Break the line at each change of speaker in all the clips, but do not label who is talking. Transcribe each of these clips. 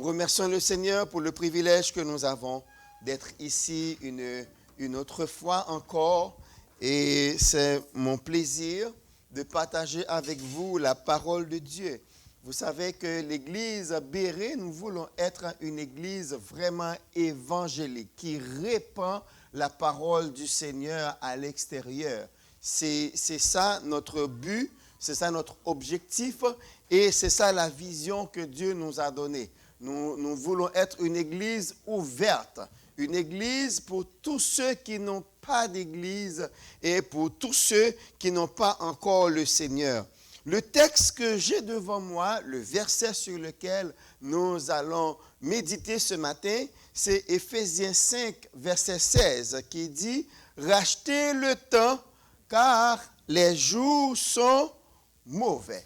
remercions le Seigneur pour le privilège que nous avons d'être ici une autre fois encore. Et c'est mon plaisir de partager avec vous la parole de Dieu. Vous savez que l'église Béret, nous voulons être une église vraiment évangélique qui répand la parole du Seigneur à l'extérieur. C'est ça notre but, c'est ça notre objectif et c'est ça la vision que Dieu nous a donnée. Nous voulons être une église ouverte, une église pour tous ceux qui n'ont pas d'église et pour tous ceux qui n'ont pas encore le Seigneur. Le texte que j'ai devant moi, le verset sur lequel nous allons méditer ce matin, c'est Éphésiens 5, verset 16, qui dit « Rachetez le temps, car les jours sont mauvais. »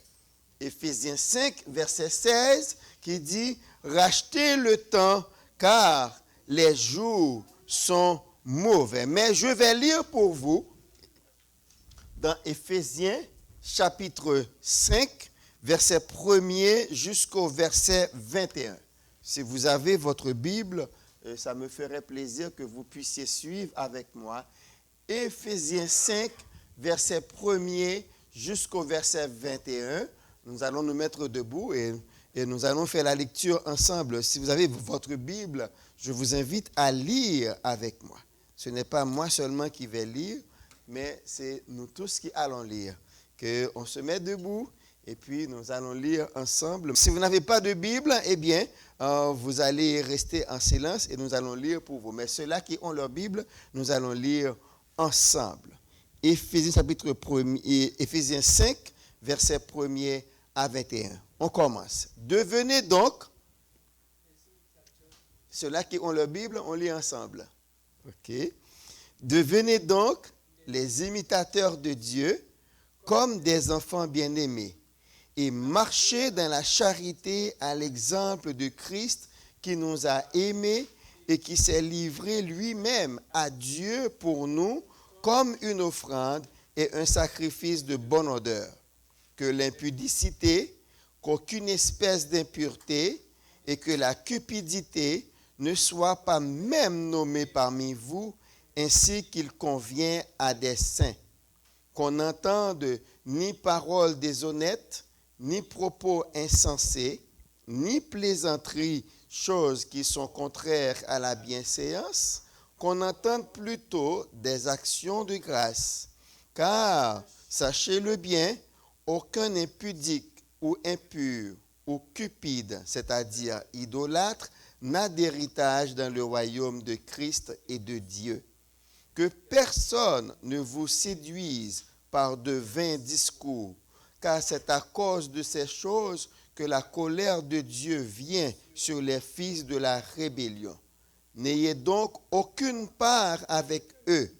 Éphésiens 5, verset 16, qui dit « Rachetez le temps, car les jours sont mauvais. » Mais je vais lire pour vous dans Éphésiens chapitre 5, verset 1er jusqu'au verset 21. Si vous avez votre Bible, ça me ferait plaisir que vous puissiez suivre avec moi. Éphésiens 5, verset 1er jusqu'au verset 21. Nous allons nous mettre debout et nous allons faire la lecture ensemble. Si vous avez votre Bible, je vous invite à lire avec moi. Ce n'est pas moi seulement qui vais lire, mais c'est nous tous qui allons lire. On se met debout et puis nous allons lire ensemble. Si vous n'avez pas de Bible, eh bien, vous allez rester en silence et nous allons lire pour vous. Mais ceux-là qui ont leur Bible, nous allons lire ensemble. Éphésiens, chapitre 1, Éphésiens 5, verset 1er à 21. On commence. Devenez donc, ceux-là qui ont leur Bible, on lit ensemble. OK. Devenez donc les imitateurs de Dieu, comme des enfants bien-aimés, et marchez dans la charité à l'exemple de Christ qui nous a aimés et qui s'est livré lui-même à Dieu pour nous comme une offrande et un sacrifice de bonne odeur. Que l'impudicité, qu'aucune espèce d'impureté et que la cupidité ne soient pas même nommées parmi vous, ainsi qu'il convient à des saints. Qu'on n'entende ni paroles déshonnêtes, ni propos insensés, ni plaisanteries, choses qui sont contraires à la bienséance, qu'on entende plutôt des actions de grâce. Car, sachez-le bien, aucun impudique ou impur ou cupide, c'est-à-dire idolâtre, n'a d'héritage dans le royaume de Christ et de Dieu. Que personne ne vous séduise par de vains discours, car c'est à cause de ces choses que la colère de Dieu vient sur les fils de la rébellion. N'ayez donc aucune part avec eux.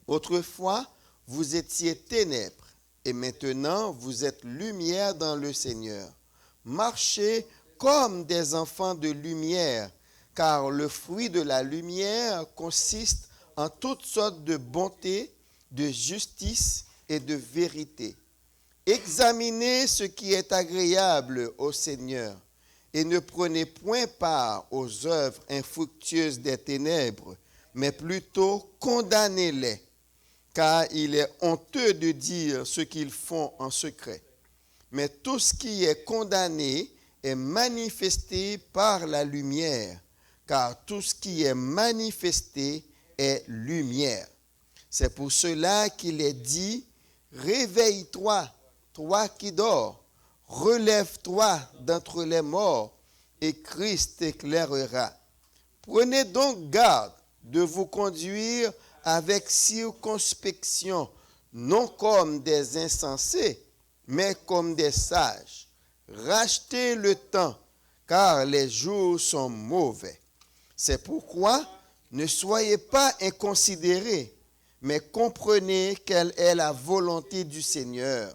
Autrefois, vous étiez ténèbres, et maintenant vous êtes lumière dans le Seigneur. Marchez comme des enfants de lumière, car le fruit de la lumière consiste en toutes sortes de bonté, de justice et de vérité. Examinez ce qui est agréable au Seigneur et ne prenez point part aux œuvres infructueuses des ténèbres, mais plutôt condamnez-les, car il est honteux de dire ce qu'ils font en secret. Mais tout ce qui est condamné est manifesté par la lumière, car tout ce qui est manifesté est lumière. C'est pour cela qu'il est dit, réveille-toi, toi qui dors, relève-toi d'entre les morts, et Christ t'éclairera. Prenez donc garde de vous conduire avec circonspection, non comme des insensés, mais comme des sages. Rachetez le temps, car les jours sont mauvais. C'est pourquoi ne soyez pas inconsidérés, mais comprenez quelle est la volonté du Seigneur.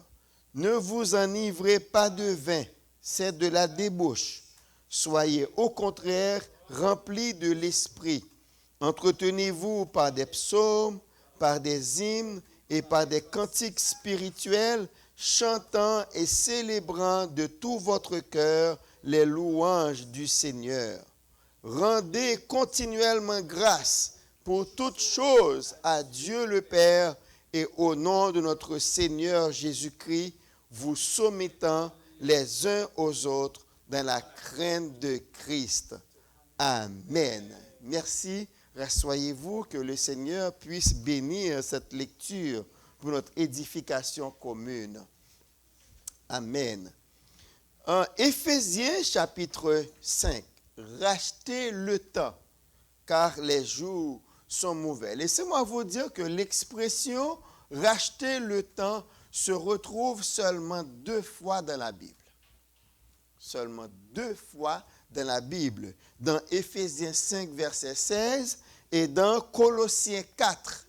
Ne vous enivrez pas de vin, c'est de la débauche. Soyez au contraire remplis de l'esprit. Entretenez-vous par des psaumes, par des hymnes et par des cantiques spirituels, chantant et célébrant de tout votre cœur les louanges du Seigneur. Rendez continuellement grâce pour toutes choses à Dieu le Père et au nom de notre Seigneur Jésus-Christ, vous soumettant les uns aux autres dans la crainte de Christ. Amen. Merci. Rassoyez-vous, que le Seigneur puisse bénir cette lecture pour notre édification commune. Amen. En Éphésiens chapitre 5, rachetez le temps, car les jours sont mauvais. Laissez-moi vous dire que l'expression « racheter le temps » se retrouve seulement 2 fois dans la Bible. Seulement 2 fois dans la Bible. Dans Éphésiens 5, verset 16 et dans Colossiens 4,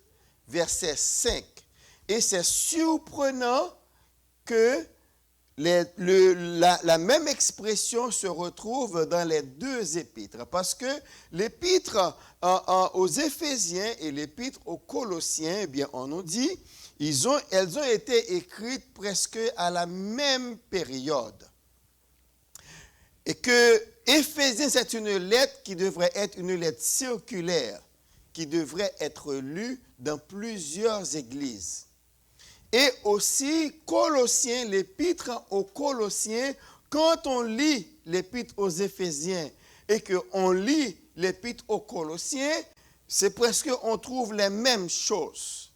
verset 5. Et c'est surprenant que la même expression se retrouve dans les 2 épîtres, parce que l'épître aux Éphésiens et l'épître aux Colossiens, eh bien, on nous dit, elles ont été écrites presque à la même période. Et que Éphésiens, c'est une lettre qui devrait être une lettre circulaire, qui devrait être lue dans plusieurs églises. Et aussi, Colossiens, l'épître aux Colossiens, quand on lit l'épître aux Éphésiens et qu'on lit l'épître aux Colossiens, c'est presque, on trouve les mêmes choses.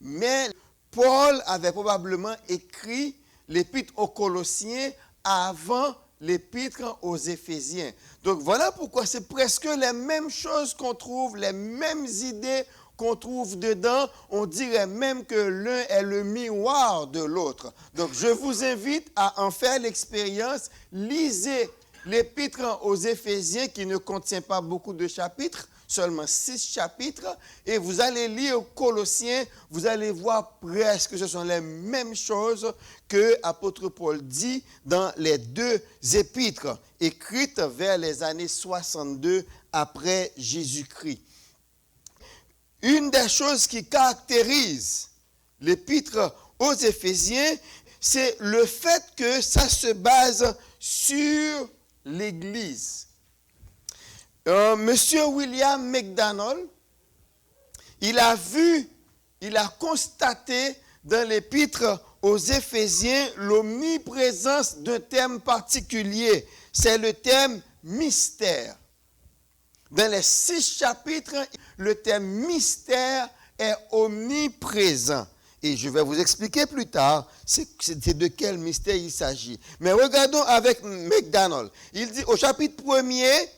Mais Paul avait probablement écrit l'épître aux Colossiens avant l'épître aux Éphésiens. Donc voilà pourquoi c'est presque les mêmes choses qu'on trouve, les mêmes idées qu'on trouve dedans. On dirait même que l'un est le miroir de l'autre. Donc je vous invite à en faire l'expérience. Lisez l'épître aux Éphésiens qui ne contient pas beaucoup de chapitres, seulement 6 chapitres, et vous allez lire Colossiens, vous allez voir presque ce sont les mêmes choses que l'apôtre Paul dit dans les 2 épîtres, écrites vers les années 62 après Jésus-Christ. Une des choses qui caractérise l'épître aux Éphésiens, c'est le fait que ça se base sur l'Église. Monsieur William McDonald, il a constaté dans l'épître aux Éphésiens l'omniprésence d'un thème particulier. C'est le thème mystère. Dans les 6 chapitres, le thème mystère est omniprésent. Et je vais vous expliquer plus tard c'est de quel mystère il s'agit. Mais regardons avec McDonald. Il dit au chapitre 1er,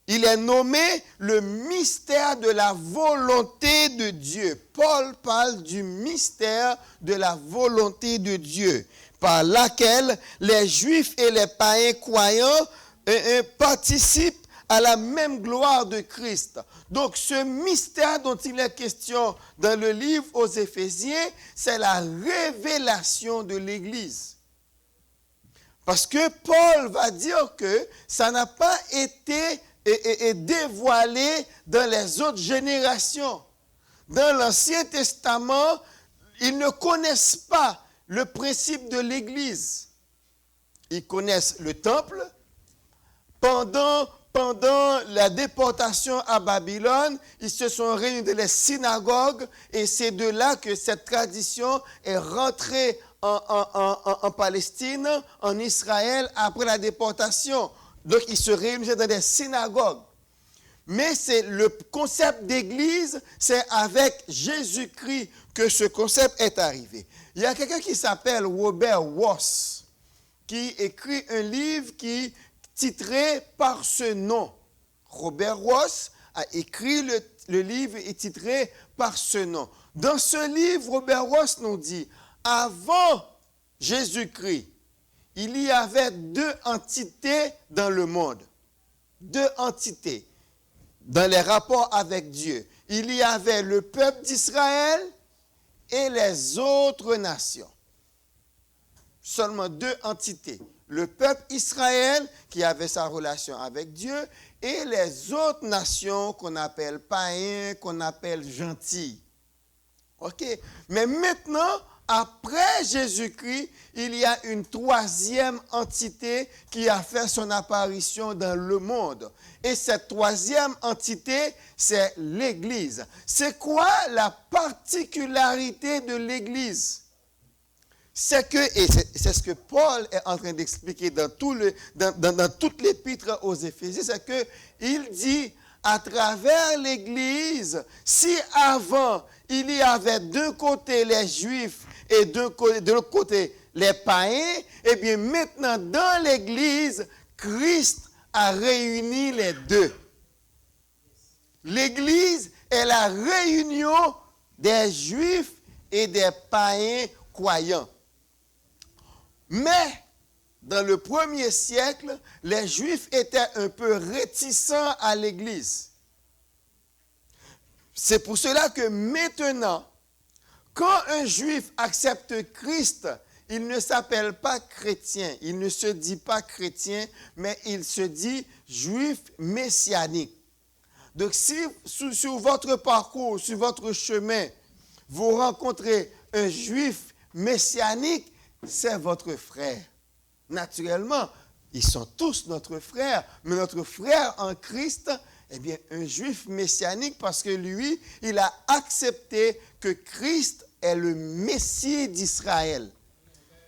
il est nommé le mystère de la volonté de Dieu. Paul parle du mystère de la volonté de Dieu, par laquelle les Juifs et les païens croyants participent à la même gloire de Christ. Donc ce mystère dont il est question dans le livre aux Éphésiens, c'est la révélation de l'Église. Parce que Paul va dire que ça n'a pas été dévoilé dans les autres générations. Dans l'Ancien Testament, ils ne connaissent pas le principe de l'Église. Ils connaissent le temple. Pendant la déportation à Babylone, ils se sont réunis dans les synagogues et c'est de là que cette tradition est rentrée en Palestine, en Israël, après la déportation. Donc, ils se réunissaient dans des synagogues. Mais c'est le concept d'église, c'est avec Jésus-Christ que ce concept est arrivé. Il y a quelqu'un qui s'appelle Robert Ross, qui écrit un livre qui titré par ce nom. Robert Ross a écrit le livre et titré par ce nom. Dans ce livre, Robert Ross nous dit, avant Jésus-Christ, il y avait 2 entités dans le monde. 2 entités dans les rapports avec Dieu. Il y avait le peuple d'Israël et les autres nations. Seulement 2 entités. Le peuple Israël qui avait sa relation avec Dieu et les autres nations qu'on appelle païens, qu'on appelle gentils. OK? Mais maintenant, après Jésus-Christ, il y a une troisième entité qui a fait son apparition dans le monde. Et cette troisième entité, c'est l'Église. C'est quoi la particularité de l'Église? C'est que, et c'est ce que Paul est en train d'expliquer dans toute l'épître aux Éphésiens, c'est qu'il dit, à travers l'Église, si avant, il y avait d'un côté les Juifs et de l'autre côté les païens, eh bien maintenant dans l'Église, Christ a réuni les deux. L'Église est la réunion des Juifs et des païens croyants. Mais, dans le premier siècle, les Juifs étaient un peu réticents à l'Église. C'est pour cela que maintenant, quand un Juif accepte Christ, il ne s'appelle pas chrétien, il ne se dit pas chrétien, mais il se dit Juif messianique. Donc, si sur votre parcours, sur votre chemin, vous rencontrez un Juif messianique, c'est votre frère. Naturellement, ils sont tous notre frère, mais notre frère en Christ, eh bien, un Juif messianique, parce que lui, il a accepté que Christ est le Messie d'Israël.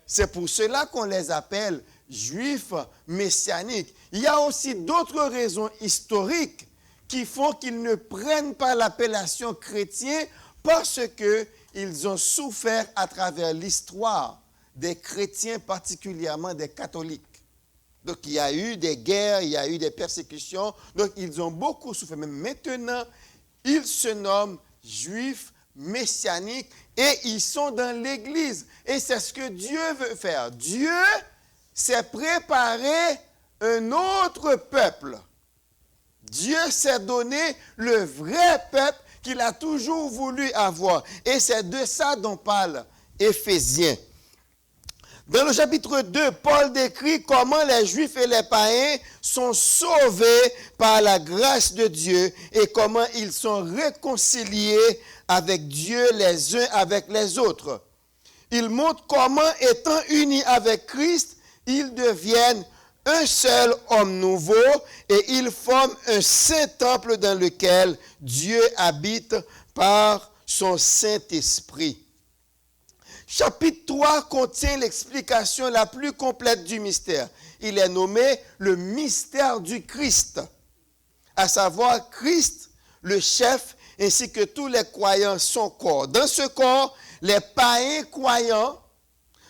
C'est pour cela qu'on les appelle Juifs messianiques. Il y a aussi d'autres raisons historiques qui font qu'ils ne prennent pas l'appellation chrétien parce qu'ils ont souffert à travers l'histoire des chrétiens, particulièrement des catholiques. Donc, il y a eu des guerres, il y a eu des persécutions. Donc, ils ont beaucoup souffert. Mais maintenant, ils se nomment Juifs messianiques et ils sont dans l'Église. Et c'est ce que Dieu veut faire. Dieu s'est préparé un autre peuple. Dieu s'est donné le vrai peuple qu'il a toujours voulu avoir. Et c'est de ça dont parle Éphésiens. Dans le chapitre 2, Paul décrit comment les Juifs et les païens sont sauvés par la grâce de Dieu et comment ils sont réconciliés avec Dieu les uns avec les autres. Il montre comment, étant unis avec Christ, ils deviennent un seul homme nouveau et ils forment un saint temple dans lequel Dieu habite par son Saint-Esprit. Chapitre 3 contient l'explication la plus complète du mystère. Il est nommé le mystère du Christ, à savoir Christ, le chef, ainsi que tous les croyants, son corps. Dans ce corps, les païens croyants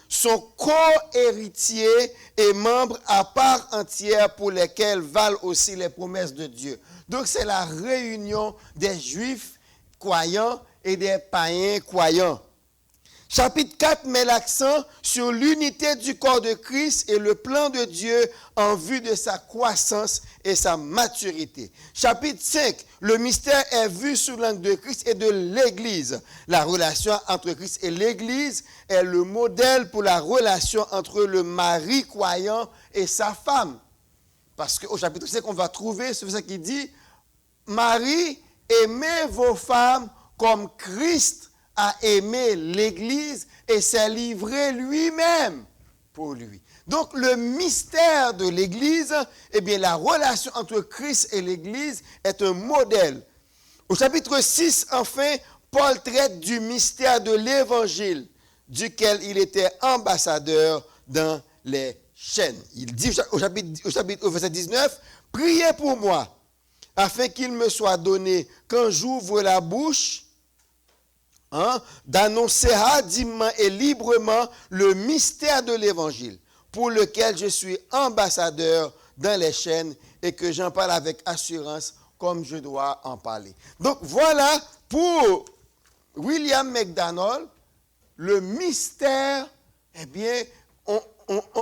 sont co-héritiers et membres à part entière pour lesquels valent aussi les promesses de Dieu. Donc c'est la réunion des Juifs croyants et des païens croyants. Chapitre 4 met l'accent sur l'unité du corps de Christ et le plan de Dieu en vue de sa croissance et sa maturité. Chapitre 5, le mystère est vu sous l'angle de Christ et de l'Église. La relation entre Christ et l'Église est le modèle pour la relation entre le mari croyant et sa femme. Parce qu'au chapitre 5, on va trouver ce verset qui dit « Marie, aimez vos femmes comme Christ a aimé l'Église et s'est livré lui-même pour lui. » Donc, le mystère de l'Église, eh bien, la relation entre Christ et l'Église est un modèle. Au chapitre 6, enfin, Paul traite du mystère de l'Évangile, duquel il était ambassadeur dans les chaînes. Il dit au verset 19, « Priez pour moi, afin qu'il me soit donné, quand j'ouvre la bouche, d'annoncer hardiment et librement le mystère de l'Évangile, pour lequel je suis ambassadeur dans les chaînes et que j'en parle avec assurance comme je dois en parler. » Donc voilà, pour William McDonald, le mystère, eh bien,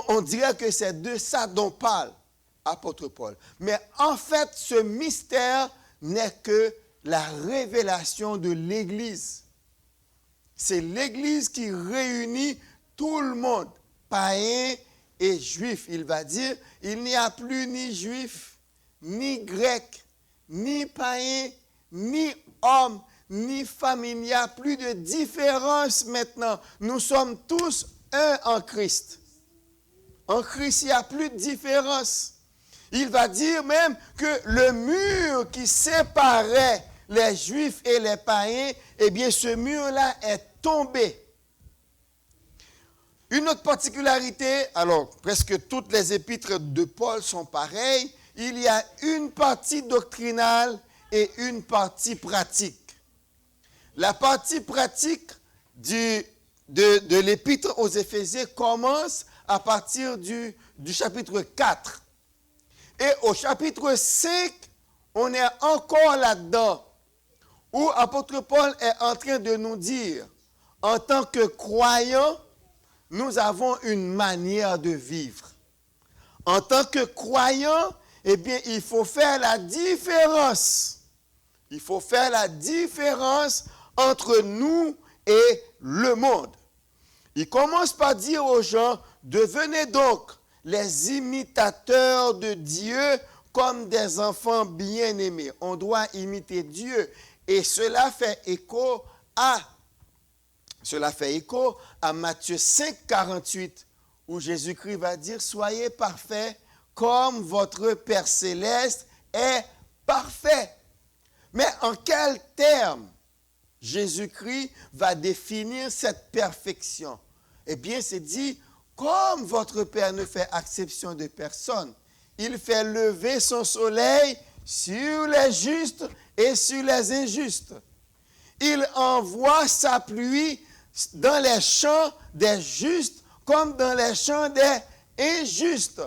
on dirait que c'est de ça dont parle apôtre Paul. Mais en fait, ce mystère n'est que la révélation de l'Église. C'est l'Église qui réunit tout le monde, païens et juifs. Il va dire, il n'y a plus ni juifs, ni grecs, ni païens, ni hommes, ni femme, il n'y a plus de différence maintenant. Nous sommes tous un en Christ. En Christ, il n'y a plus de différence. Il va dire même que le mur qui séparait les Juifs et les païens, eh bien, ce mur-là est tombé. Une autre particularité, alors presque toutes les épîtres de Paul sont pareilles, il y a une partie doctrinale et une partie pratique. La partie pratique de l'épître aux Éphésiens commence à partir du chapitre 4. Et au chapitre 5, on est encore là-dedans, où l'apôtre Paul est en train de nous dire, en tant que croyants, nous avons une manière de vivre. En tant que croyants, eh bien, il faut faire la différence. Il faut faire la différence entre nous et le monde. Il commence par dire aux gens, devenez donc les imitateurs de Dieu comme des enfants bien-aimés. On doit imiter Dieu. Et cela fait écho à Matthieu 5, 48, où Jésus-Christ va dire, soyez parfaits comme votre Père céleste est parfait. Mais en quels termes Jésus-Christ va définir cette perfection? Eh bien, c'est dit, comme votre Père ne fait exception de personne, il fait lever son soleil sur les justes et sur les injustes. Il envoie sa pluie dans les champs des justes comme dans les champs des injustes.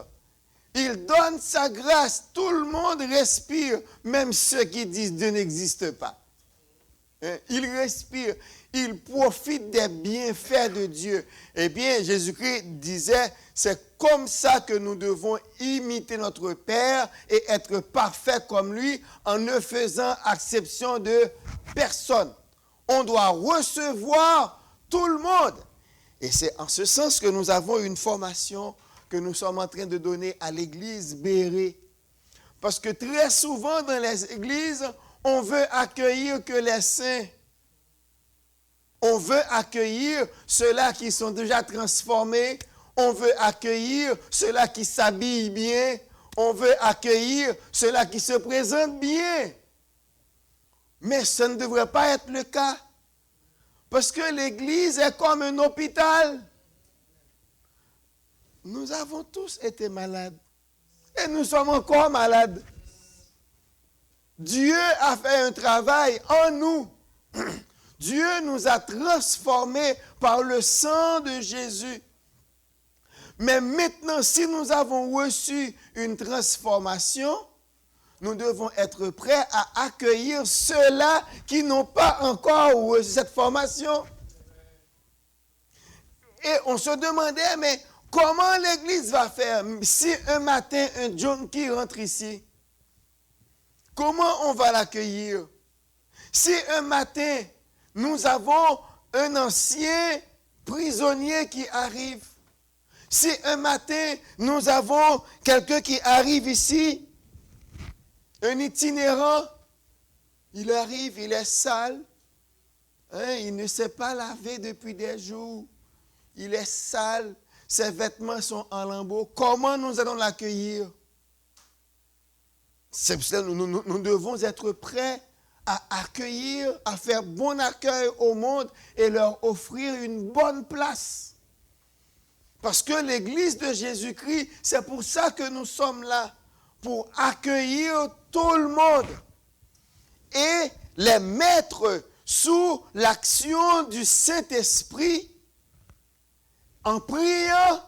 Il donne sa grâce. Tout le monde respire, même ceux qui disent Dieu n'existe pas. Il respire. Il profite des bienfaits de Dieu. Eh bien, Jésus-Christ disait, c'est comme ça que nous devons imiter notre Père et être parfaits comme lui en ne faisant exception de personne. On doit recevoir tout le monde. Et c'est en ce sens que nous avons une formation que nous sommes en train de donner à l'église Béret. Parce que très souvent dans les églises, on veut accueillir que les saints. On veut accueillir ceux-là qui sont déjà transformés. On veut accueillir ceux-là qui s'habillent bien. On veut accueillir ceux-là qui se présentent bien. Mais ça ne devrait pas être le cas. Parce que l'église est comme un hôpital. Nous avons tous été malades. Et nous sommes encore malades. Dieu a fait un travail en nous. Dieu nous a transformés par le sang de Jésus. Mais maintenant, si nous avons reçu une transformation, nous devons être prêts à accueillir ceux-là qui n'ont pas encore reçu cette formation. Et on se demandait, mais comment l'Église va faire si un matin un junkie rentre ici? Comment on va l'accueillir? Si un matin, nous avons un ancien prisonnier qui arrive. Si un matin, nous avons quelqu'un qui arrive ici, un itinérant, il arrive, il est sale, il ne s'est pas lavé depuis des jours, il est sale, ses vêtements sont en lambeaux. Comment nous allons l'accueillir? C'est pour ça que nous devons être prêts à accueillir, à faire bon accueil au monde et leur offrir une bonne place. Parce que l'Église de Jésus-Christ, c'est pour ça que nous sommes là, pour accueillir tout le monde et les mettre sous l'action du Saint-Esprit en priant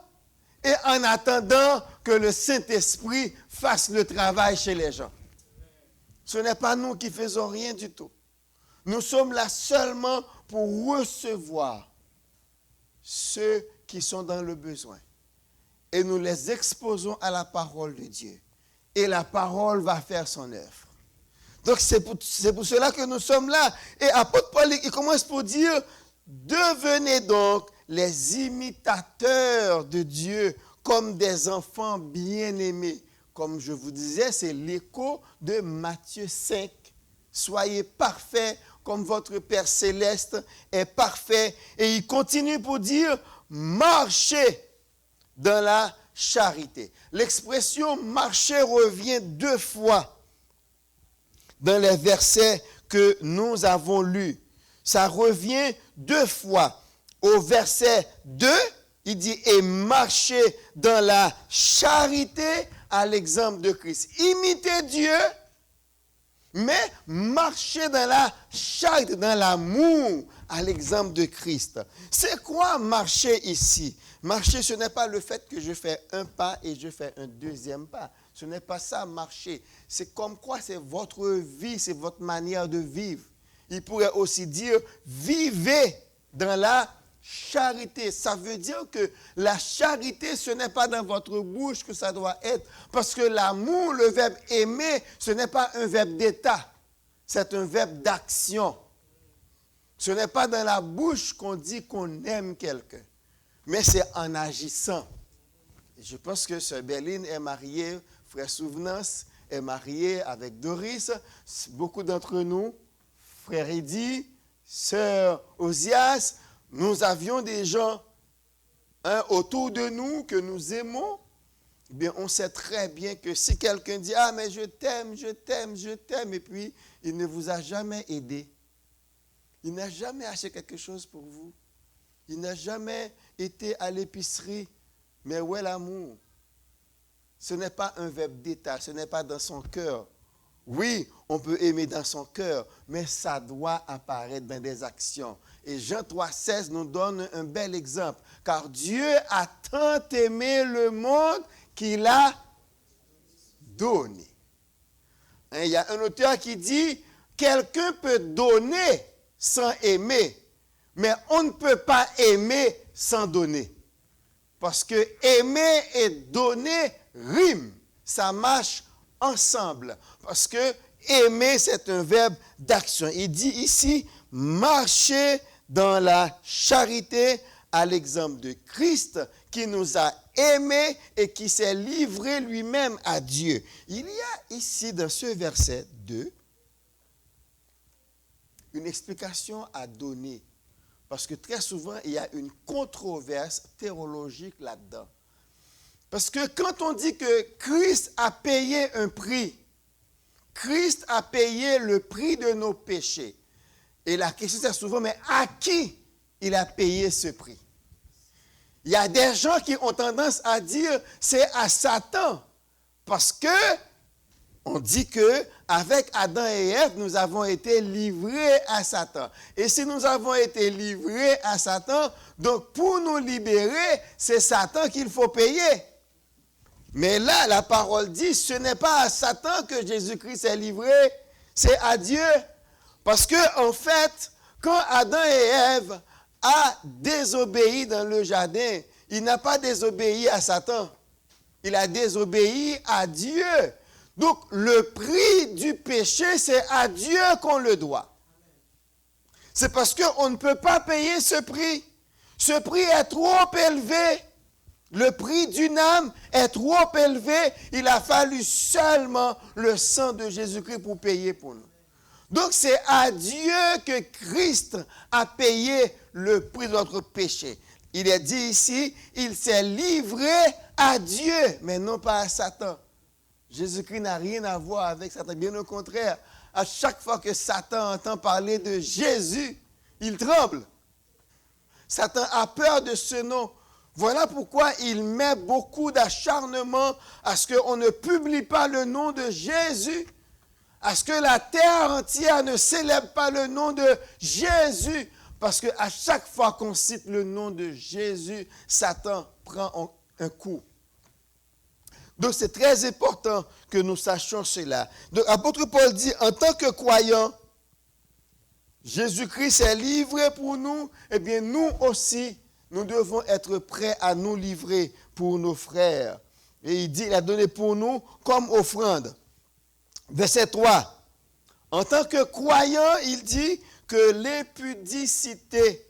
et en attendant que le Saint-Esprit fasse le travail chez les gens. Ce n'est pas nous qui faisons rien du tout. Nous sommes là seulement pour recevoir ceux qui sont dans le besoin. Et nous les exposons à la parole de Dieu. Et la parole va faire son œuvre. Donc c'est pour cela que nous sommes là. Et apôtre Paul, il commence pour dire, devenez donc les imitateurs de Dieu comme des enfants bien-aimés. Comme je vous disais, c'est l'écho de Matthieu 5. Soyez parfaits comme votre Père céleste est parfait. Et il continue pour dire, marchez dans la charité. L'expression marcher revient 2 fois dans les versets que nous avons lus. Ça revient 2 fois. Au verset 2, il dit « Et marchez dans la charité à l'exemple de Christ ». Imitez Dieu, mais marchez dans la charité, dans l'amour à l'exemple de Christ. C'est quoi marcher ici? Marcher, ce n'est pas le fait que je fais un pas et je fais un deuxième pas. Ce n'est pas ça, marcher. C'est comme quoi c'est votre vie, c'est votre manière de vivre. Il pourrait aussi dire, vivez dans la charité. Ça veut dire que la charité, ce n'est pas dans votre bouche que ça doit être. Parce que l'amour, le verbe aimer, ce n'est pas un verbe d'état. C'est un verbe d'action. Ce n'est pas dans la bouche qu'on dit qu'on aime quelqu'un. Mais c'est en agissant. Je pense que Sœur Berline est mariée, Frère Souvenance est marié avec Doris. Beaucoup d'entre nous, Frère Eddy, Sœur Osias, nous avions des gens autour de nous que nous aimons. Eh bien, on sait très bien que si quelqu'un dit « Ah, mais je t'aime, je t'aime, je t'aime » et puis il ne vous a jamais aidé. Il n'a jamais acheté quelque chose pour vous. Il n'a jamais été à l'épicerie. Mais où est l'amour? Ce n'est pas un verbe d'état, ce n'est pas dans son cœur. Oui, on peut aimer dans son cœur, mais ça doit apparaître dans des actions. Et Jean 3,16 nous donne un bel exemple. Car Dieu a tant aimé le monde qu'il a donné. Il y a un auteur qui dit, quelqu'un peut donner sans aimer, mais on ne peut pas aimer sans donner. Parce que aimer et donner riment. Ça marche ensemble. Parce que aimer, c'est un verbe d'action. Il dit ici, marcher dans la charité à l'exemple de Christ qui nous a aimés et qui s'est livré lui-même à Dieu. Il y a ici dans ce verset 2 une explication à donner. Parce que très souvent, il y a une controverse théologique là-dedans. Parce que quand on dit que Christ a payé un prix, Christ a payé le prix de nos péchés. Et la question c'est souvent, mais à qui il a payé ce prix? Il y a des gens qui ont tendance à dire, c'est à Satan. Parce que on dit que avec Adam et Ève, nous avons été livrés à Satan. Et si nous avons été livrés à Satan, donc pour nous libérer, c'est Satan qu'il faut payer. Mais là, la parole dit, ce n'est pas à Satan que Jésus-Christ est livré, c'est à Dieu. Parce que en fait, quand Adam et Ève a désobéi dans le jardin, il n'a pas désobéi à Satan. Il a désobéi à Dieu. Donc, le prix du péché, c'est à Dieu qu'on le doit. C'est parce qu'on ne peut pas payer ce prix. Ce prix est trop élevé. Le prix d'une âme est trop élevé. Il a fallu seulement le sang de Jésus-Christ pour payer pour nous. Donc, c'est à Dieu que Christ a payé le prix de notre péché. Il est dit ici, il s'est livré à Dieu, mais non pas à Satan. Jésus-Christ n'a rien à voir avec Satan. Bien au contraire, à chaque fois que Satan entend parler de Jésus, il tremble. Satan a peur de ce nom. Voilà pourquoi il met beaucoup d'acharnement à ce qu'on ne publie pas le nom de Jésus, à ce que la terre entière ne célèbre pas le nom de Jésus. Parce qu'à chaque fois qu'on cite le nom de Jésus, Satan prend un coup. Donc, c'est très important que nous sachions cela. Donc, l'apôtre Paul dit, en tant que croyants, Jésus-Christ s'est livré pour nous, eh bien, nous aussi, nous devons être prêts à nous livrer pour nos frères. Et il dit, il a donné pour nous comme offrande. Verset 3. En tant que croyants, il dit que l'impudicité,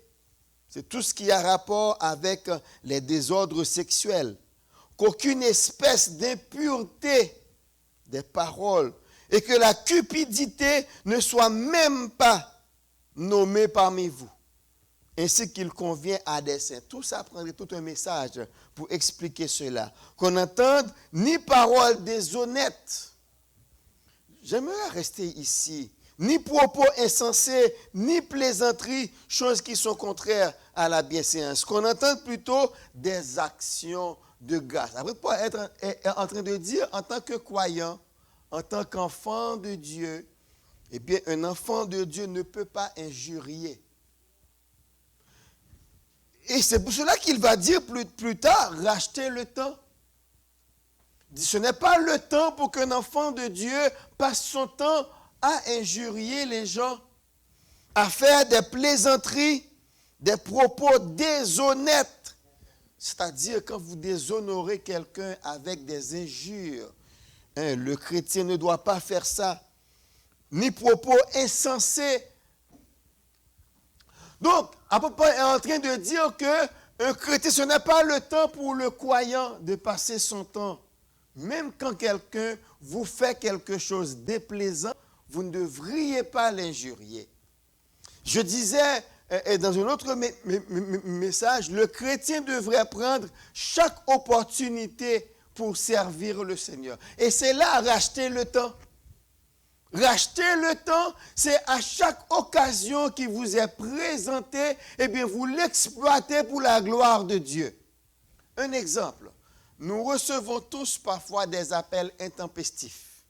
c'est tout ce qui a rapport avec les désordres sexuels, qu'aucune espèce d'impureté des paroles et que la cupidité ne soit même pas nommés parmi vous, ainsi qu'il convient à des saints. Tout ça prendrait tout un message pour expliquer cela. Qu'on n'entende ni paroles déshonnêtes. J'aimerais rester ici. Ni propos insensés, ni plaisanteries, choses qui sont contraires à la bienséance. Qu'on entende plutôt des actions de grâce. Après, Paul est en train de dire, en tant que croyant, en tant qu'enfant de Dieu, eh bien, un enfant de Dieu ne peut pas injurier. Et c'est pour cela qu'il va dire plus tard, racheter le temps. Ce n'est pas le temps pour qu'un enfant de Dieu passe son temps à injurier les gens, à faire des plaisanteries, des propos déshonnêtes. C'est-à-dire quand vous déshonorez quelqu'un avec des injures. Le chrétien ne doit pas faire ça. Ni propos insensés. Donc, Paul est en train de dire qu'un chrétien, ce n'est pas le temps pour le croyant de passer son temps. Même quand quelqu'un vous fait quelque chose de déplaisant, vous ne devriez pas l'injurier. Je disais dans un autre message, le chrétien devrait prendre chaque opportunité pour servir le Seigneur. Et c'est là racheter le temps. Racheter le temps, c'est à chaque occasion qui vous est présentée, eh bien vous l'exploitez pour la gloire de Dieu. Un exemple, nous recevons tous parfois des appels intempestifs,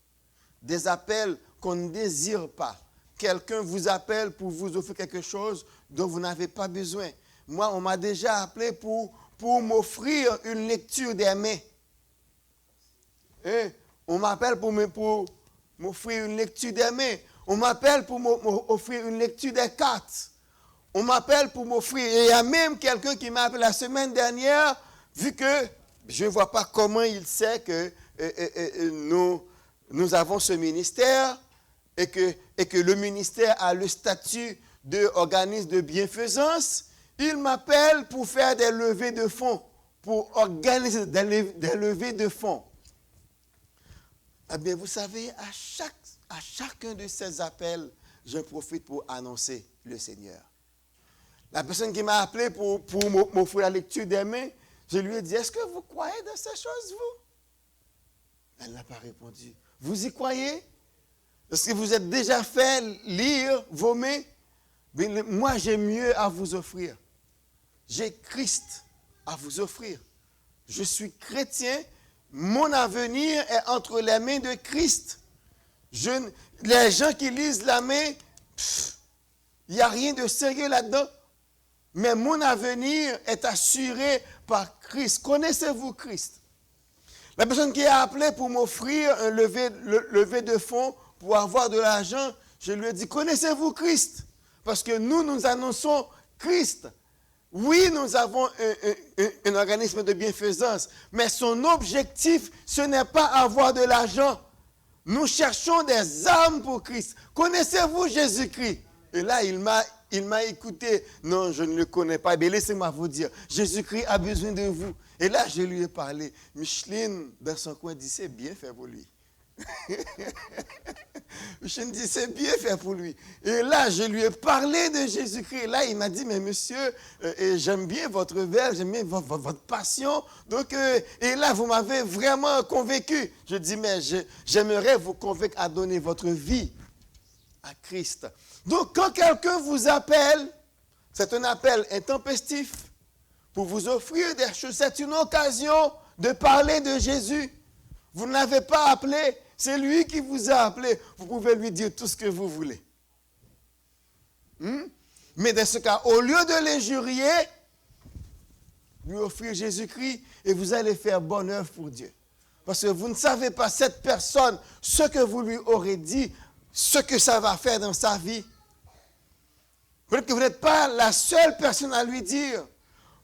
des appels qu'on ne désire pas. Quelqu'un vous appelle pour vous offrir quelque chose dont vous n'avez pas besoin. Moi, on m'a déjà appelé pour m'offrir une lecture des mains. On m'appelle pour m'offrir une lecture des mains. On m'appelle pour m'offrir une lecture des cartes. On m'appelle pour m'offrir. Et il y a même quelqu'un qui m'a appelé la semaine dernière, vu que je ne vois pas comment il sait que nous avons ce ministère et que le ministère a le statut d'organisme de bienfaisance. Il m'appelle pour faire des levées de fonds, pour organiser des levées de fonds. Eh bien, vous savez, à chacun de ces appels, je profite pour annoncer le Seigneur. La personne qui m'a appelé pour m'offrir la lecture des mains, je lui ai dit, est-ce que vous croyez dans ces choses, vous? Elle n'a pas répondu. Vous y croyez? Est-ce que vous êtes déjà fait lire vos mains? Mais moi, j'ai mieux à vous offrir. J'ai Christ à vous offrir. Je suis chrétien. Mon avenir est entre les mains de Christ. Les gens qui lisent la main, il n'y a rien de sérieux là-dedans. Mais mon avenir est assuré par Christ. Connaissez-vous Christ? La personne qui a appelé pour m'offrir un lever de fonds pour avoir de l'argent, je lui ai dit, connaissez-vous Christ? Parce que nous annonçons Christ. Oui, nous avons un organisme de bienfaisance, mais son objectif, ce n'est pas avoir de l'argent. Nous cherchons des âmes pour Christ. Connaissez-vous Jésus-Christ? Et là, il m'a écouté. Non, je ne le connais pas. Mais laissez-moi vous dire, Jésus-Christ a besoin de vous. Et là, je lui ai parlé. Micheline, dans son coin, dit, c'est bien fait pour lui. Je me dis, c'est bien fait pour lui. Et là, je lui ai parlé de Jésus-Christ. Là, il m'a dit, mais monsieur, j'aime bien votre verbe, j'aime bien votre passion. Donc, et là, vous m'avez vraiment convaincu. Je dis, mais j'aimerais vous convaincre à donner votre vie à Christ. Donc, quand quelqu'un vous appelle, c'est un appel intempestif pour vous offrir des choses. C'est une occasion de parler de Jésus. Vous ne l'avez pas appelé, c'est lui qui vous a appelé. Vous pouvez lui dire tout ce que vous voulez. Mais dans ce cas, au lieu de l'injurier, lui offrir Jésus-Christ et vous allez faire bonne œuvre pour Dieu. Parce que vous ne savez pas, cette personne, ce que vous lui aurez dit, ce que ça va faire dans sa vie. Peut-être que vous n'êtes pas la seule personne à lui dire.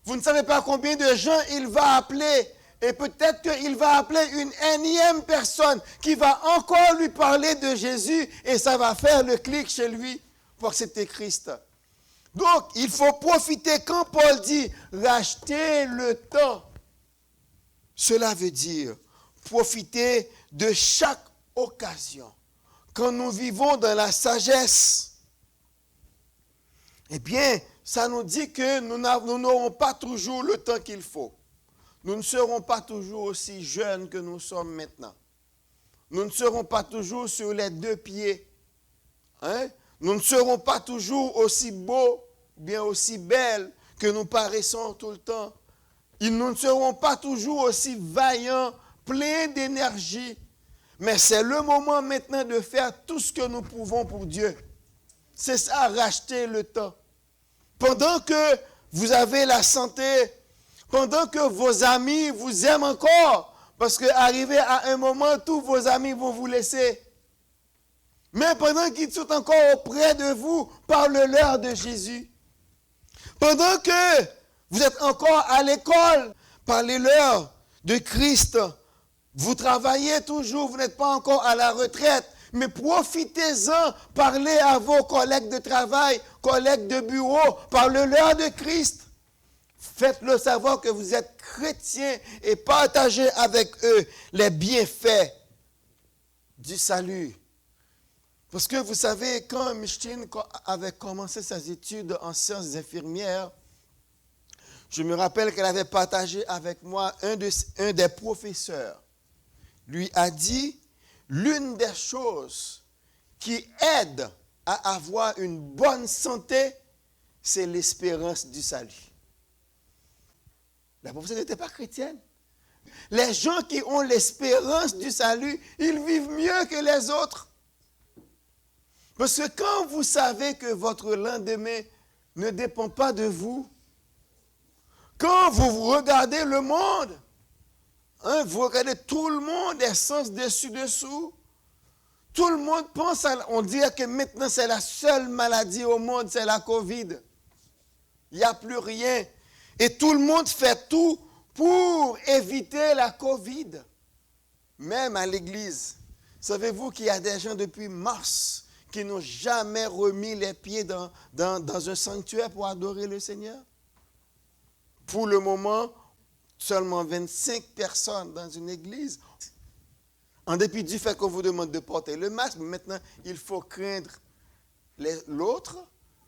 Vous ne savez pas combien de gens il va appeler. Et peut-être qu'il va appeler une énième personne qui va encore lui parler de Jésus et ça va faire le clic chez lui pour accepter Christ. Donc, il faut profiter quand Paul dit racheter le temps. Cela veut dire profiter de chaque occasion. Quand nous vivons dans la sagesse, eh bien, ça nous dit que nous n'aurons pas toujours le temps qu'il faut. Nous ne serons pas toujours aussi jeunes que nous sommes maintenant. Nous ne serons pas toujours sur les deux pieds. Hein? Nous ne serons pas toujours aussi beaux, bien aussi belles que nous paraissons tout le temps. Et nous ne serons pas toujours aussi vaillants, pleins d'énergie. Mais c'est le moment maintenant de faire tout ce que nous pouvons pour Dieu. C'est ça, racheter le temps. Pendant que vous avez la santé, pendant que vos amis vous aiment encore, parce qu'arrivé à un moment, tous vos amis vont vous laisser. Mais pendant qu'ils sont encore auprès de vous, parle-leur de Jésus. Pendant que vous êtes encore à l'école, parlez-leur de Christ. Vous travaillez toujours, vous n'êtes pas encore à la retraite, mais profitez-en, parlez à vos collègues de travail, collègues de bureau, parlez-leur de Christ. Faites-le savoir que vous êtes chrétiens et partagez avec eux les bienfaits du salut. Parce que vous savez, quand Micheline avait commencé ses études en sciences infirmières, je me rappelle qu'elle avait partagé avec moi un des professeurs. Lui a dit, l'une des choses qui aide à avoir une bonne santé, c'est l'espérance du salut. La professeure n'était pas chrétienne. Les gens qui ont l'espérance du salut, ils vivent mieux que les autres. Parce que quand vous savez que votre lendemain ne dépend pas de vous, quand vous regardez le monde, vous regardez tout le monde est sens dessus-dessous, tout le monde pense, on dirait que maintenant c'est la seule maladie au monde, c'est la COVID. Il n'y a plus rien. Et tout le monde fait tout pour éviter la COVID. Même à l'église. Savez-vous qu'il y a des gens depuis mars qui n'ont jamais remis les pieds dans un sanctuaire pour adorer le Seigneur? Pour le moment, seulement 25 personnes dans une église. En dépit du fait qu'on vous demande de porter le masque, maintenant, il faut craindre l'autre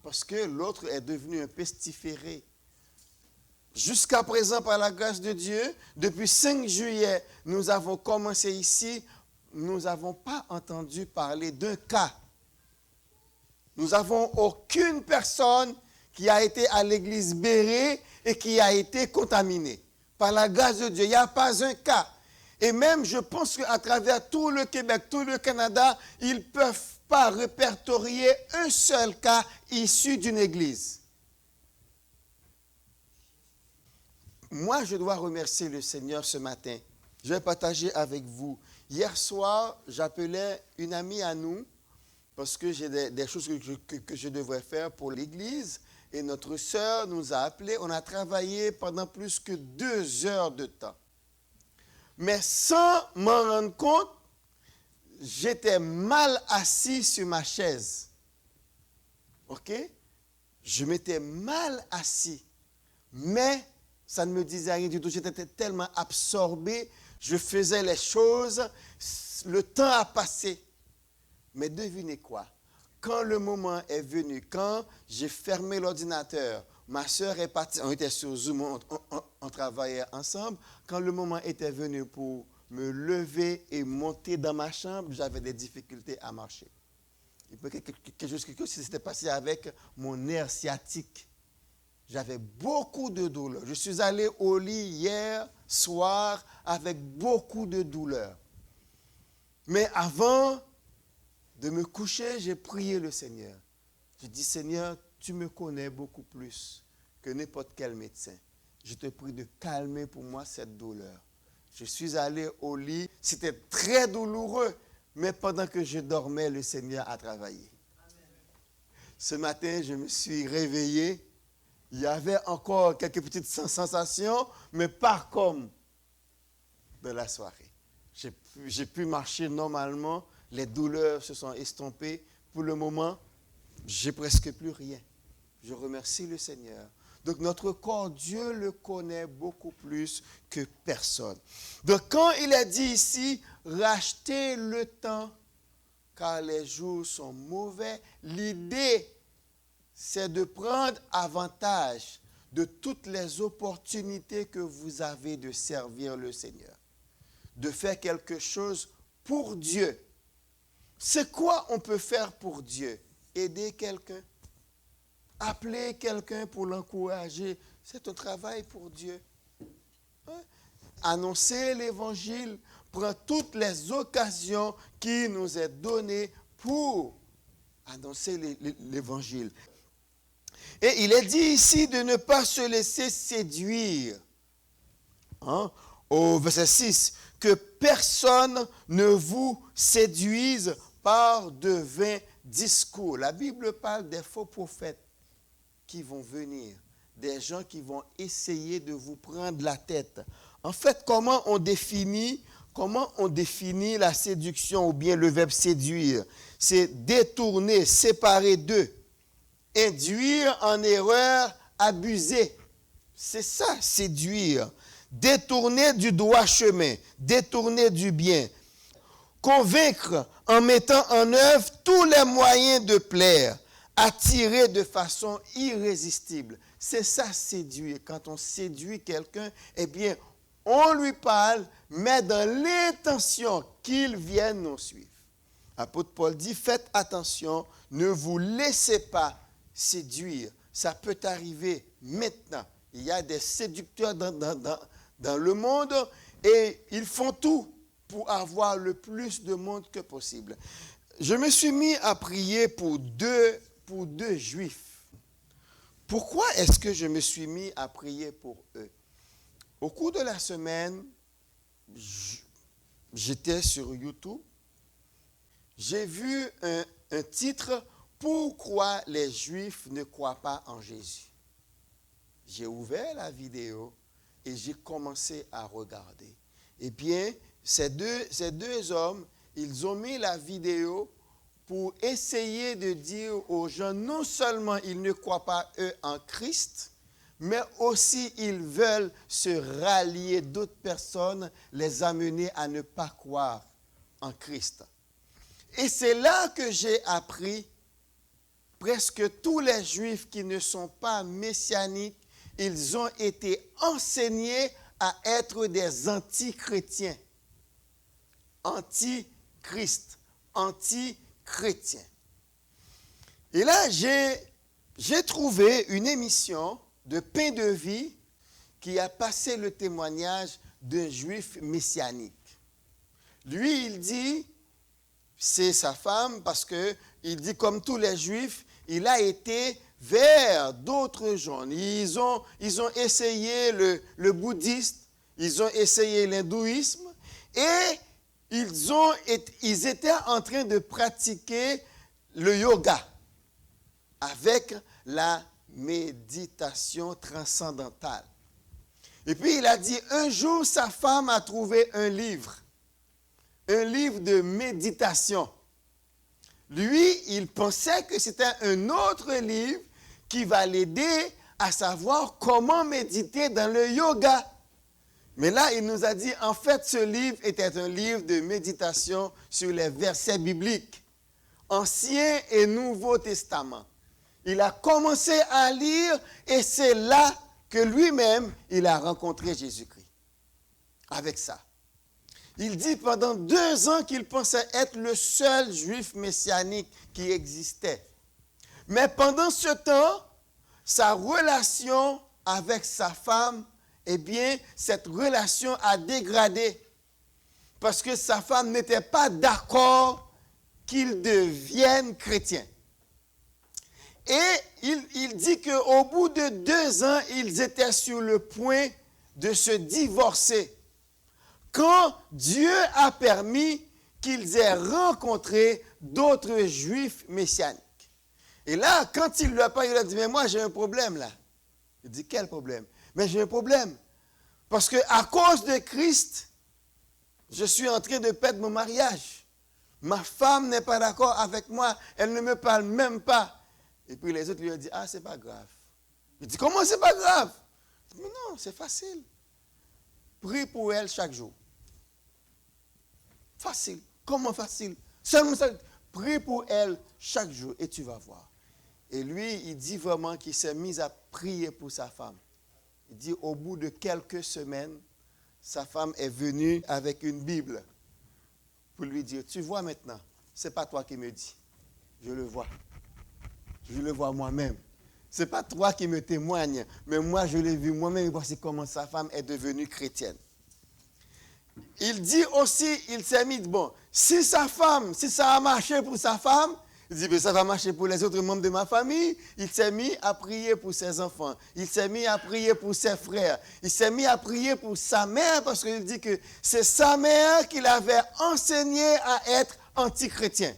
parce que l'autre est devenu un pestiféré. Jusqu'à présent, par la grâce de Dieu, depuis 5 juillet, nous avons commencé ici, nous n'avons pas entendu parler d'un cas. Nous n'avons aucune personne qui a été à l'église Béret et qui a été contaminée. Par la grâce de Dieu, il n'y a pas un cas. Et même, je pense qu'à travers tout le Québec, tout le Canada, ils ne peuvent pas répertorier un seul cas issu d'une église. Moi, je dois remercier le Seigneur ce matin. Je vais partager avec vous. Hier soir, j'appelais une amie à nous parce que j'ai des choses que je devrais faire pour l'église. Et notre sœur nous a appelés. On a travaillé pendant plus que 2 heures de temps. Mais sans m'en rendre compte, j'étais mal assis sur ma chaise. OK? Je m'étais mal assis. Mais ça ne me disait rien du tout. J'étais tellement absorbé. Je faisais les choses. Le temps a passé. Mais devinez quoi? Quand le moment est venu, quand j'ai fermé l'ordinateur, ma soeur est partie, on était sur Zoom, on travaillait ensemble. Quand le moment était venu pour me lever et monter dans ma chambre, j'avais des difficultés à marcher. Quelque chose s'était passé avec mon nerf sciatique. J'avais beaucoup de douleurs. Je suis allé au lit hier soir avec beaucoup de douleurs. Mais avant de me coucher, j'ai prié le Seigneur. J'ai dit, Seigneur, tu me connais beaucoup plus que n'importe quel médecin. Je te prie de calmer pour moi cette douleur. Je suis allé au lit. C'était très douloureux, mais pendant que je dormais, le Seigneur a travaillé. Amen. Ce matin, je me suis réveillé. Il y avait encore quelques petites sensations, mais pas comme de la soirée. J'ai pu marcher normalement. Les douleurs se sont estompées. Pour le moment, j'ai presque plus rien. Je remercie le Seigneur. Donc notre corps, Dieu le connaît beaucoup plus que personne. Donc quand il a dit ici, rachetez le temps, car les jours sont mauvais, l'idée, c'est de prendre avantage de toutes les opportunités que vous avez de servir le Seigneur, de faire quelque chose pour Dieu. C'est quoi on peut faire pour Dieu? Aider quelqu'un, appeler quelqu'un pour l'encourager, c'est un travail pour Dieu. Hein? Annoncer l'évangile, prendre toutes les occasions qui nous est données pour annoncer l'évangile. Et il est dit ici de ne pas se laisser séduire. Hein? Au verset 6, que personne ne vous séduise par de vains discours. La Bible parle des faux prophètes qui vont venir, des gens qui vont essayer de vous prendre la tête. En fait, comment on définit la séduction ou bien le verbe séduire? C'est détourner, séparer d'eux, induire en erreur, abuser. C'est ça, séduire. Détourner du droit chemin, détourner du bien. Convaincre en mettant en œuvre tous les moyens de plaire, attirer de façon irrésistible. C'est ça, séduire. Quand on séduit quelqu'un, eh bien, on lui parle, mais dans l'intention qu'il vienne nous suivre. L'apôtre Paul dit, faites attention, ne vous laissez pas séduire. Ça peut arriver maintenant. Il y a des séducteurs dans le monde et ils font tout pour avoir le plus de monde que possible. Je me suis mis à prier pour deux juifs. Pourquoi est-ce que je me suis mis à prier pour eux? Au cours de la semaine, j'étais sur YouTube. J'ai vu un titre « Pourquoi les Juifs ne croient pas en Jésus ?» J'ai ouvert la vidéo et j'ai commencé à regarder. Eh bien, ces deux hommes, ils ont mis la vidéo pour essayer de dire aux gens, non seulement ils ne croient pas eux en Christ, mais aussi ils veulent se rallier d'autres personnes, les amener à ne pas croire en Christ. Et c'est là que j'ai appris presque tous les Juifs qui ne sont pas messianiques, ils ont été enseignés à être des anti-chrétiens, anti-Christ, anti-chrétiens. Et là, j'ai trouvé une émission de Pain de vie qui a passé le témoignage d'un Juif messianique. Lui, il dit, c'est sa femme, parce qu'il dit, comme tous les Juifs, il a été vers d'autres gens. Ils ont essayé le bouddhisme, ils ont essayé l'hindouisme, et ils étaient en train de pratiquer le yoga avec la méditation transcendantale. Et puis il a dit, un jour sa femme a trouvé un livre de méditation. Lui, il pensait que c'était un autre livre qui va l'aider à savoir comment méditer dans le yoga. Mais là, il nous a dit, en fait, ce livre était un livre de méditation sur les versets bibliques, Ancien et Nouveau Testament. Il a commencé à lire et c'est là que lui-même, il a rencontré Jésus-Christ. Avec ça. Il dit pendant 2 ans qu'il pensait être le seul juif messianique qui existait. Mais pendant ce temps, sa relation avec sa femme, eh bien, cette relation a dégradé. Parce que sa femme n'était pas d'accord qu'il devienne chrétien. Et il dit qu'au bout de 2 ans, ils étaient sur le point de se divorcer. Quand Dieu a permis qu'ils aient rencontré d'autres juifs messianiques. Et là, quand il lui a parlé, il a dit, mais moi j'ai un problème là. Il dit, quel problème? Mais j'ai un problème. Parce qu'à cause de Christ, je suis en train de perdre mon mariage. Ma femme n'est pas d'accord avec moi, elle ne me parle même pas. Et puis les autres lui ont dit, ah, c'est pas grave. Il dit, comment c'est pas grave? Il dit, mais non, c'est facile. Prie pour elle chaque jour. Facile. Comment facile? Seulement ça. Prie pour elle chaque jour et tu vas voir. Et lui, il dit vraiment qu'il s'est mis à prier pour sa femme. Il dit, au bout de quelques semaines, sa femme est venue avec une Bible pour lui dire, tu vois maintenant, ce n'est pas toi qui me dis, je le vois. Je le vois moi-même. Ce n'est pas toi qui me témoigne, mais moi je l'ai vu moi-même et voici comment sa femme est devenue chrétienne. Il dit aussi, il s'est mis, bon, si ça a marché pour sa femme, il dit, mais ça va marcher pour les autres membres de ma famille. Il s'est mis à prier pour ses enfants. Il s'est mis à prier pour ses frères. Il s'est mis à prier pour sa mère parce qu'il dit que c'est sa mère qui l'avait enseigné à être anti-chrétien.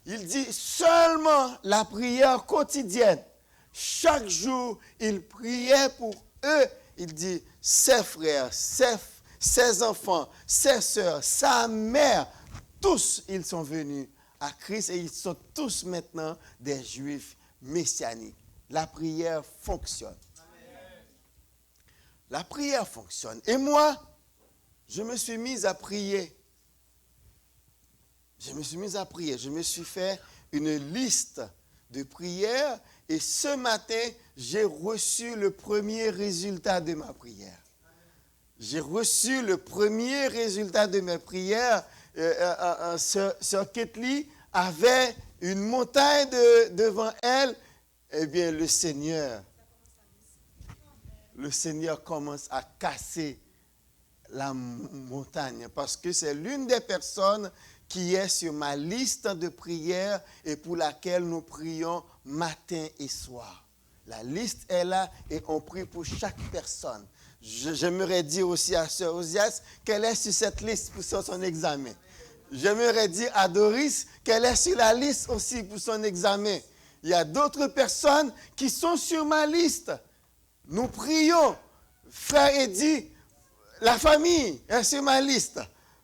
Il dit seulement la prière quotidienne. Chaque jour, il priait pour eux. Il dit ses frères, ses enfants, ses sœurs, sa mère, tous ils sont venus à Christ et ils sont tous maintenant des Juifs messianiques. La prière fonctionne. Amen. La prière fonctionne. Et moi, je me suis mis à prier. Je me suis fait une liste de prières et ce matin, j'ai reçu le premier résultat de ma prière. J'ai reçu le premier résultat de mes prières. Sœur Ketli avait une montagne devant elle. Eh bien, le Seigneur commence à casser la montagne parce que c'est l'une des personnes qui est sur ma liste de prières et pour laquelle nous prions matin et soir. La liste est là et on prie pour chaque personne. J'aimerais dire aussi à Sœur Osias qu'elle est sur cette liste pour son examen. J'aimerais dire à Doris qu'elle est sur la liste aussi pour son examen. Il y a d'autres personnes qui sont sur ma liste. Nous prions. Frère Eddy, la famille est sur ma liste.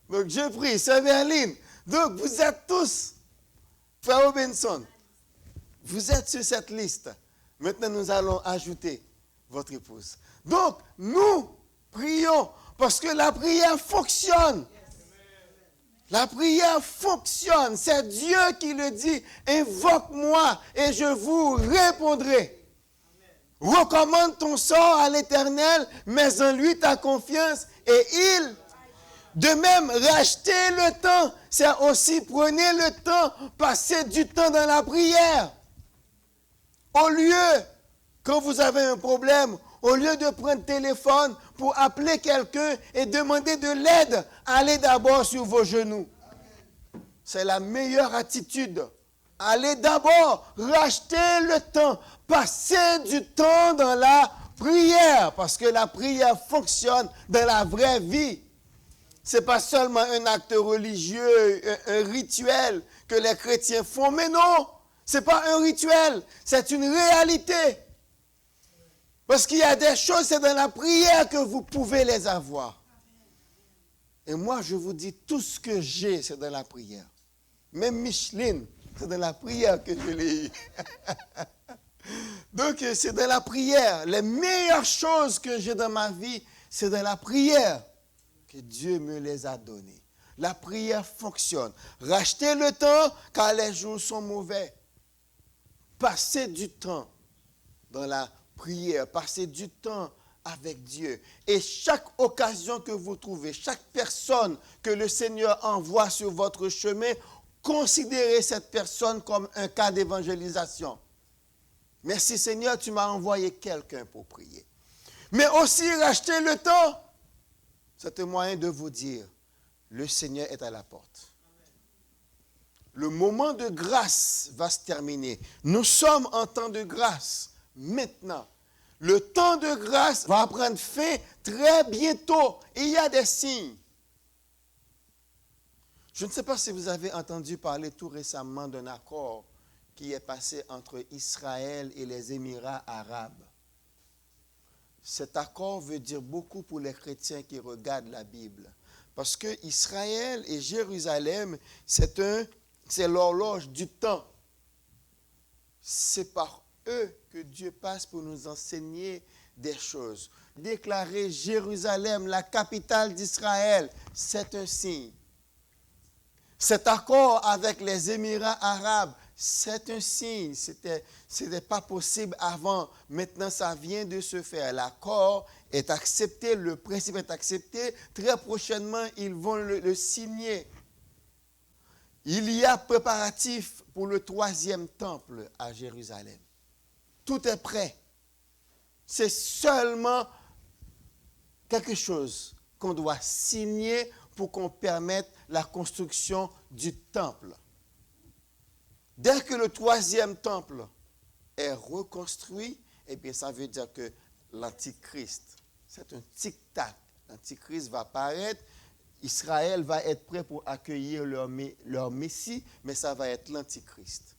Donc je prie. Sœur Berline. Donc vous êtes tous, Frère Robinson, vous êtes sur cette liste. Maintenant nous allons ajouter votre épouse. Donc nous prions parce que la prière fonctionne. La prière fonctionne. C'est Dieu qui le dit. Invoque-moi et je vous répondrai. Amen. Recommande ton sort à l'Éternel, mets en lui ta confiance et il. De même, racheter le temps, c'est aussi prenez le temps, passer du temps dans la prière. Au lieu, quand vous avez un problème, au lieu de prendre le téléphone pour appeler quelqu'un et demander de l'aide, allez d'abord sur vos genoux. C'est la meilleure attitude. Allez d'abord racheter le temps, passer du temps dans la prière, parce que la prière fonctionne dans la vraie vie. Ce n'est pas seulement un acte religieux, un rituel que les chrétiens font, mais non, ce n'est pas un rituel, c'est une réalité. Parce qu'il y a des choses, c'est dans la prière que vous pouvez les avoir. Et moi, je vous dis, tout ce que j'ai, c'est dans la prière. Même Micheline, c'est dans la prière que je l'ai eu. Donc, c'est dans la prière. Les meilleures choses que j'ai dans ma vie, c'est dans la prière que Dieu me les a données. La prière fonctionne. Rachetez le temps car les jours sont mauvais. Passez du temps dans la prière. Passez du temps avec Dieu. Et chaque occasion que vous trouvez, chaque personne que le Seigneur envoie sur votre chemin, considérez cette personne comme un cas d'évangélisation. Merci Seigneur, tu m'as envoyé quelqu'un pour prier. Mais aussi racheter le temps. C'est un moyen de vous dire, le Seigneur est à la porte. Le moment de grâce va se terminer. Nous sommes en temps de grâce maintenant. Le temps de grâce va prendre fin très bientôt. Et il y a des signes. Je ne sais pas si vous avez entendu parler tout récemment d'un accord qui est passé entre Israël et les Émirats arabes. Cet accord veut dire beaucoup pour les chrétiens qui regardent la Bible. Parce que Israël et Jérusalem, c'est l'horloge du temps. C'est par eux que Dieu passe pour nous enseigner des choses. Déclarer Jérusalem, la capitale d'Israël, c'est un signe. Cet accord avec les Émirats arabes, c'est un signe. C'était pas possible avant. Maintenant, ça vient de se faire. L'accord est accepté, le principe est accepté. Très prochainement, ils vont le signer. Il y a préparatif pour le 3e temple à Jérusalem. Tout est prêt. C'est seulement quelque chose qu'on doit signer pour qu'on permette la construction du temple. Dès que le 3e temple est reconstruit, eh bien, ça veut dire que l'Antichrist, c'est un tic-tac. L'Antichrist va apparaître, Israël va être prêt pour accueillir leur Messie, mais ça va être l'Antichrist.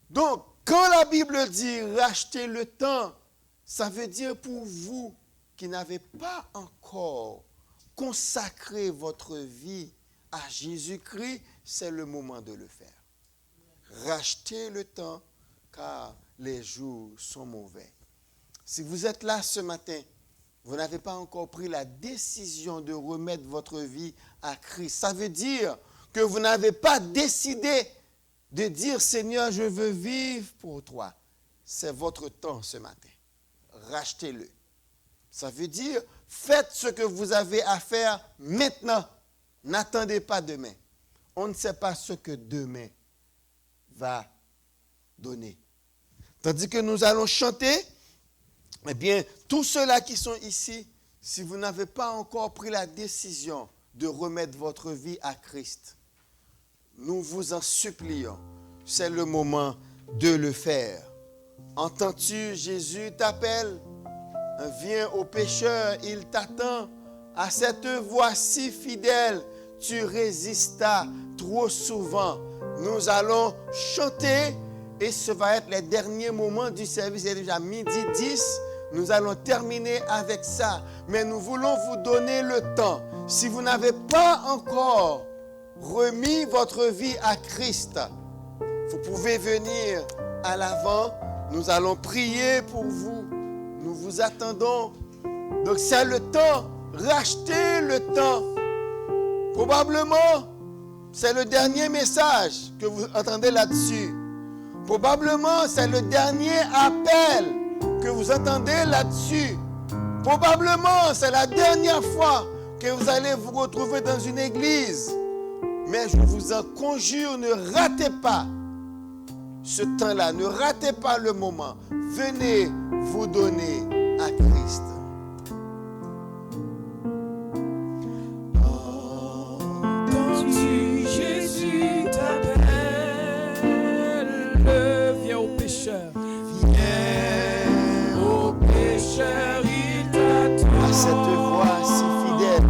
Donc, quand la Bible dit racheter le temps, ça veut dire pour vous qui n'avez pas encore consacré votre vie à Jésus-Christ, c'est le moment de le faire. Rachetez le temps, car les jours sont mauvais. Si vous êtes là ce matin, vous n'avez pas encore pris la décision de remettre votre vie à Christ. Ça veut dire que vous n'avez pas décidé de dire, Seigneur, je veux vivre pour toi. C'est votre temps ce matin. Rachetez-le. Ça veut dire, faites ce que vous avez à faire maintenant. N'attendez pas demain. On ne sait pas ce que demain va donner. Tandis que nous allons chanter, eh bien, tous ceux-là qui sont ici, si vous n'avez pas encore pris la décision de remettre votre vie à Christ, nous vous en supplions. C'est le moment de le faire. Entends-tu, Jésus t'appelle. Viens au pécheur, il t'attend. À cette voix si fidèle, tu résistas trop souvent. Nous allons chanter et ce va être les derniers moments du service. Il est déjà 12h10. Nous allons terminer avec ça. Mais nous voulons vous donner le temps. Si vous n'avez pas encore remis votre vie à Christ, vous pouvez venir à l'avant. Nous allons prier pour vous. Nous vous attendons. Donc c'est le temps. Rachetez le temps. Probablement, c'est le dernier message que vous entendez là-dessus. Probablement, c'est le dernier appel que vous entendez là-dessus. Probablement, c'est la dernière fois que vous allez vous retrouver dans une église. Mais je vous en conjure, ne ratez pas ce temps-là. Ne ratez pas le moment. Venez vous donner à Christ.
Entends-tu, Jésus t'appelle. Viens au pécheur. Viens au pécheur, il t'attend.
À cette voix si fidèle.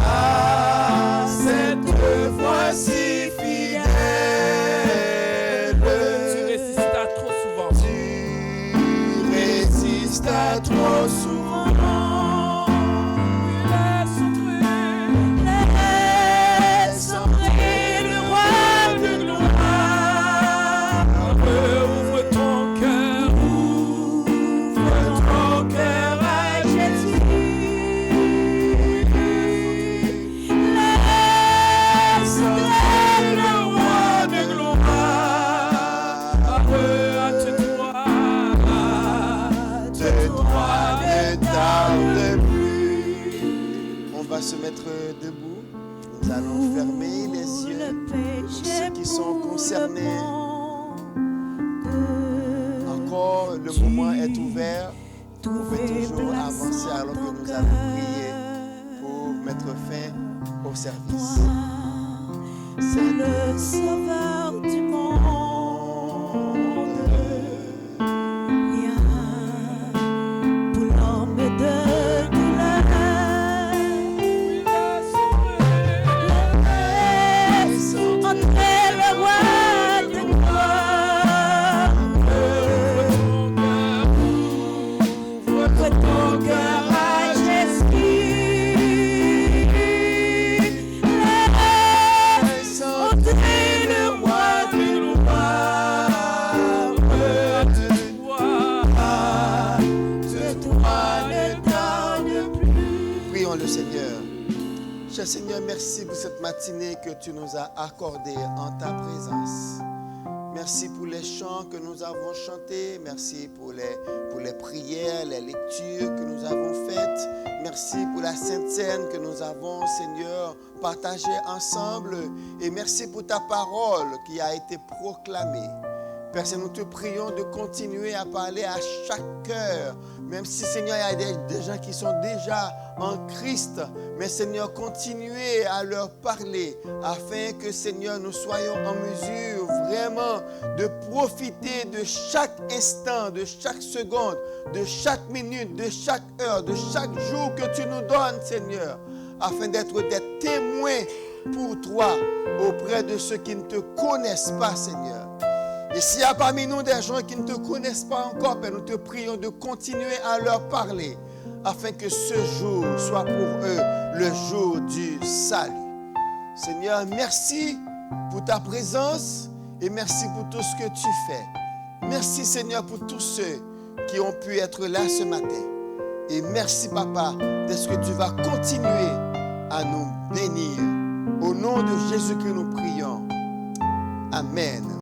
À cette voix si fidèle. Tu résistas trop souvent.
Tu résistas trop souvent.
Laisse entrer le roi de gloire. Ouvre ton cœur à Jésus. Laisse entrer le roi de gloire. Hâte-toi,
Ne tarde plus. On va se mettre debout. Nous allons fermer les yeux. Pour ceux qui sont concernés, encore le moment est ouvert. Vous pouvez toujours avancer alors que nous allons prier pour mettre fin au service.
C'est le sauveur du monde. Viens pour l'homme de douleur. Laisse entrer le roi de gloire. Ouvre ton cœur à Jésus. Laisse entrer le
Seigneur, merci pour cette matinée que tu nous as accordée en ta présence. Merci pour les chants que nous avons chantés. Merci pour les prières, les lectures que nous avons faites. Merci pour la Sainte Seine que nous avons, Seigneur, partagée ensemble. Et merci pour ta parole qui a été proclamée. Père, nous te prions de continuer à parler à chaque cœur. Même si, Seigneur, il y a des gens qui sont déjà en Christ. Mais, Seigneur, continuez à leur parler afin que, Seigneur, nous soyons en mesure vraiment de profiter de chaque instant, de chaque seconde, de chaque minute, de chaque heure, de chaque jour que tu nous donnes, Seigneur, afin d'être des témoins pour toi auprès de ceux qui ne te connaissent pas, Seigneur. Et s'il y a parmi nous des gens qui ne te connaissent pas encore, Père, nous te prions de continuer à leur parler afin que ce jour soit pour eux le jour du salut. Seigneur, merci pour ta présence et merci pour tout ce que tu fais. Merci, Seigneur, pour tous ceux qui ont pu être là ce matin. Et merci, Papa, de ce que tu vas continuer à nous bénir. Au nom de Jésus que nous prions. Amen.